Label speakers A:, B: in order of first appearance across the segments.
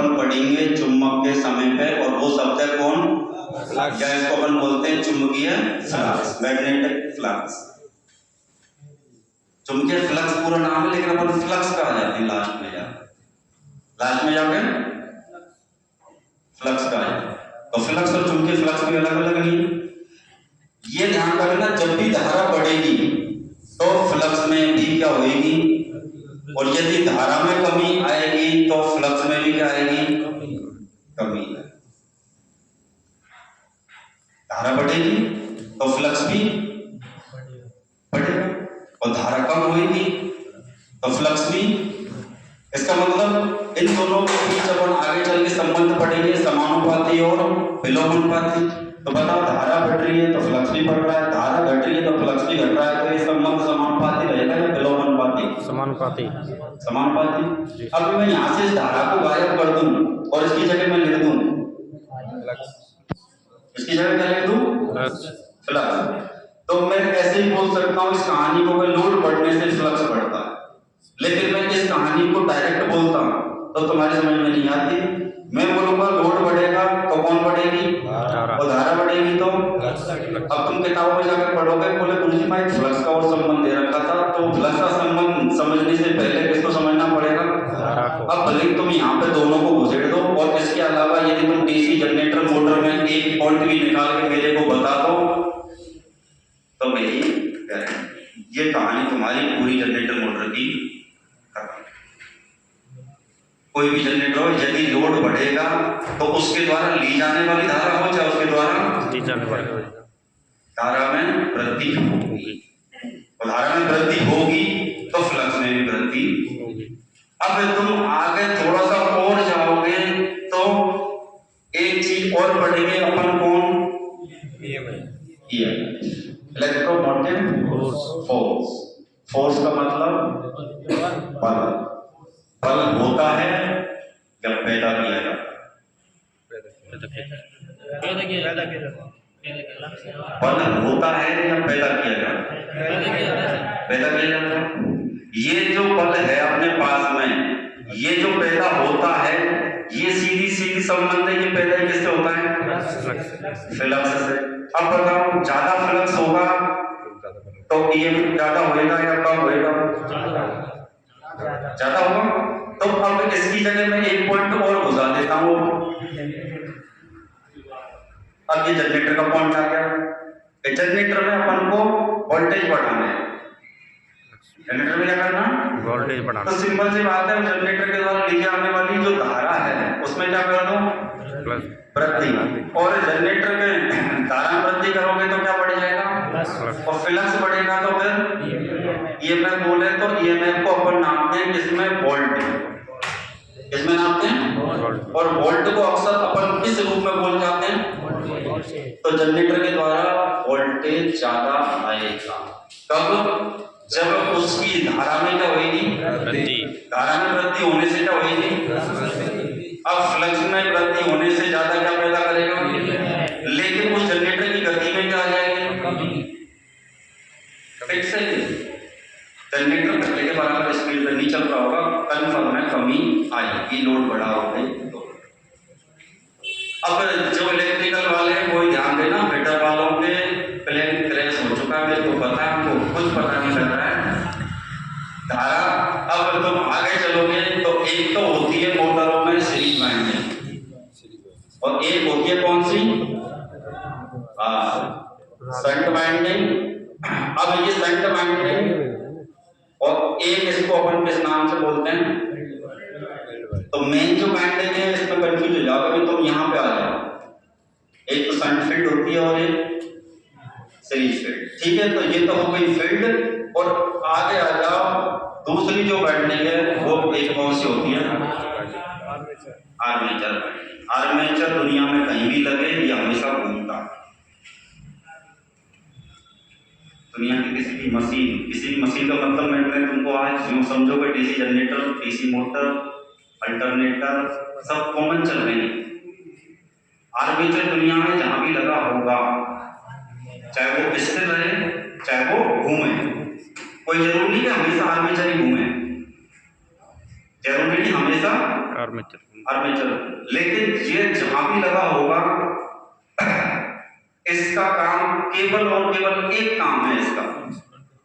A: अपन पढ़ेंगे चुंबक के समय पे, और वो शब्द है कौन? क्या इसको अपन बोलते हैं? चुंबकीय फ्लक्स, मैग्नेटिक फ्लक्स। चुंबकीय फ्लक्स पूरा नाम है, लेकिन अपन फ्लक्स कहा जाते हैं लास्ट में जाके फ्लक्स कहा जाता है। तो फ्लक्स और चुंबकीय फ्लक्स भी अलग अलग नहीं है। ये ध्यान रखना, जब भी धारा बढ़ेगी तो फ्लक्स में भी क्या होगी, और यदि धारा में कमी आएगी तो फ्लक्स में भी क्या आएगी? कमी। धारा बढ़ेगी तो फ्लक्स भी बढ़ेगा, और धारा कम होगी तो फ्लक्स भी। इसका मतलब इन दोनों के बीच अपन आगे चल के संबंध पढ़ेंगे, समानुपाती और विलोमानुपाती। तो बताओ, धारा बढ़ रही है तो फ्लक्स भी बढ़ रहा है, धारा घट रही है तो फ्लक्स भी घट रहा है, तो ये संबंध समानुपाती रहेगा या विलोमानुपाती? समानुपाती। अब मैं यहाँ से इस धारा को गायब कर दूं और इसकी जगह मैं लिख दूं फ्लक्स, इसकी जगह क्या लिख दूं? फ्लक्स। तो मैं ऐसे ही बोल सकता हूँ इस कहानी को, लोड बढ़ने से फ्लक्स बढ़ता है। लेकिन मैं इस कहानी को डायरेक्ट बोलता हूँ तो तुम्हारी समझ में नहीं आती। मैं बोलूंगा लोड बढ़ेगा तो कौन बढ़ेगी? और धारा बढ़ेगी तो। अब तुम किताबों में जाकर पढ़ोगे, बोले गुरुजी भाई फ्लक्स का और संबंध दे रखा था, तो फ्लक्स का संबंध समझने से पहले किसको समझना पड़ेगा? अब भले तुम यहाँ पे दोनों को घुसेड़ दो, और इसके अलावा यदि तुम डीसी जनरेटर मोटर में एक फॉल्ट भी निकाल के मेरे को बता दो तो मेरी ये कहानी तुम्हारी पूरी जनरेटर मोटर की। कोई भी जनरेटर हो, यदि लोड बढ़ेगा तो उसके द्वारा ली जाने वाली धारा हो, चाहे उसके द्वारा ली जाने वाली धारा में वृद्धि होगी, और धारा में वृद्धि होगी तो फ्लक्स में भी वृद्धि होगी। अब तुम आगे थोड़ा सा और जाओगे तो एक चीज और पढ़ेंगे अपन, कौन? Electromotive force. फोर्स का मतलब बल। बल होता है या पैदा किया जाता है? बल होता है या पैदा किया जाता है? पैदा किया जाता है। ये जो बल है अपने पास में, ये जो पैदा होता है, ये सीधी सीधी संबंध है, ये पैदा किससे होता है? फ्लक्स से। अब बताओ, ज्यादा फ्लक्स होगा तो ये ज्यादा होएगा या कम होएगा? ज्यादा होगा। तो अब इसकी जगह मैं एक पॉइंट और घुसा देता हूँ। अब ये जनरेटर का पॉइंट आ गया। जनरेटर में अपन को वोल्टेज बढ़ाना है। जनरेटर में क्या करना? वोल्टेज बढ़ाना। तो सिंपल सी बात है, जनरेटर के द्वारा ली जाने वाली जो धारा है उसमें क्या कर दो? वृद्धि। और जनरेटर में धारा वृद्धि करोगे तो क्या बढ़ जाएगा? और फ्लक्स बढ़ेगा तो फिर ईएमएफ बोले तो ईएमएफ को अपन नापते हैं किसमें? वोल्ट। इसमें नापते हैं। और वोल्ट को अक्सर अपन किस रूप में बोल जाते हैं? तो जनरेटर के द्वारा वोल्टेज ज्यादा आएगा कब? जब उसकी धारा में क्या होगी? वृद्धि। धारा में वृद्धि होने से क्या होगी? अब फ्लक्स में वृद्धि होने से ज्यादा क्या पैदा करेगा? लेकिन उस जनरेटर की गति में क्या आ जाएगी? फिक्स है। जनरेटर पहले के बराबर स्पीड पर नहीं चल रहा होगा, कन्फर्म है कमी आएगी, लोड बढ़ा होगा। अब जो इलेक्ट्रिकल वाले हैं वो ध्यान देना, फिटर वालों के प्लेन क्रैश हो चुका है, मेरे को पता है, हमको कुछ पता नहीं लग रहा है। धारा, अब तुम आगे चलोगे तो एक तो होती है मोटरों में सीरीज वाइंडिंग, और एक होती है कौन सी? Shunt winding. अब ये शंट वाइंडिंग और एक इसको अपन किस नाम से बोलते हैं? तो मेन जो वाइंडिंग है इसमें कंफ्यूज हो जाओगे, तुम यहाँ पे आ जाओ। एक तो शंट फील्ड होती है और एक सीरीज फील्ड। ठीक है, तो ये तो हो गई फील्ड। और आगे आ जाओ, दूसरी जो वाइंडिंग है वो एक कौन सी होती है? आर्मेचर। आर्मेचर दुनिया में कहीं भी लगे, ये हमेशा घूमता है। दुनिया की किसी भी मशीन का मतलब मैं तुमको आज यूं समझोगे, DC generator, DC motor, alternator सब कॉमन चल रहे हैं। आर्मेचर दुनिया में जहां भी लगा होगा, चाहे वो स्थिर रहे चाहे वो घूमे, कोई जरूरी नहीं कि हमेशा आर्मेचर ही घूमे, जरूरी नहीं हमेशा आर्मेचर आर्मेचर। लेकिन ये जहां भी लगा होगा इसका काम केवल और केवल एक काम है इसका।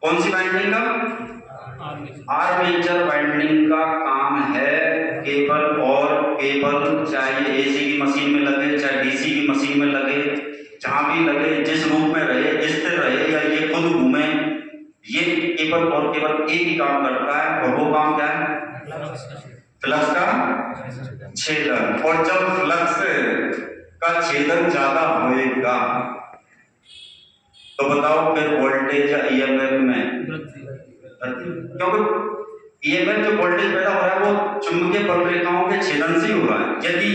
A: कौन सी वाइंडिंग का? आर्मेचर वाइंडिंग का काम है केवल और केवल, चाहे ये एसी की मशीन में लगे चाहे डीसी की मशीन में लगे, जहां भी लगे, जिस रूप में रहे, स्थिर रहे या ये खुद घूमे, ये केवल और केवल एक ही काम करता है और वो काम क्या है? फ्लक्स का छेदन। और जब फ्लक्स का छेदन ज्यादा होएगा तो बताओ फिर वोल्टेज या ईएमएफ में, क्योंकि ईएमएफ जो वोल्टेज पैदा हो रहा है वो चुंबकीय बलरेखाओं के छेदन से ही हो रहा है। यदि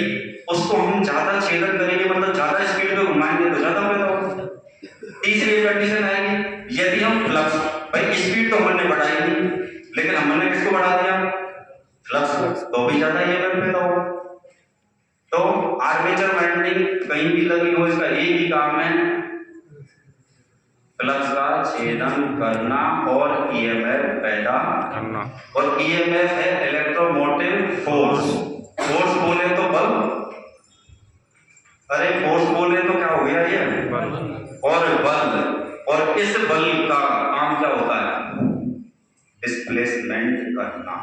A: उसको हम ज्यादा छेदन करेंगे, मतलब ज्यादा स्पीड में घुमाएंगे तो ज्यादा पैदा होगा। तीसरी कंडीशन आएगी, यदि हम फ्लक्स, भाई स्पीड तो हमने बढ़ाई नहीं, लेकिन हमने किसको बढ़ा दिया? फ्लक्स, तो भी ज्यादा ईएमएफ पैदा होगा। तो आर्मेचर वाइंडिंग कहीं भी लगी हो, इसका एक ही काम है, फ्लक्स का छेदन करना और ईएमएफ पैदा करना। और ईएमएफ है इलेक्ट्रोमोटिव फोर्स। फोर्स बोले तो बल, अरे फोर्स बोले तो क्या हो गया ये? और बल। और इस बल का काम क्या होता है? डिस्प्लेसमेंट करना।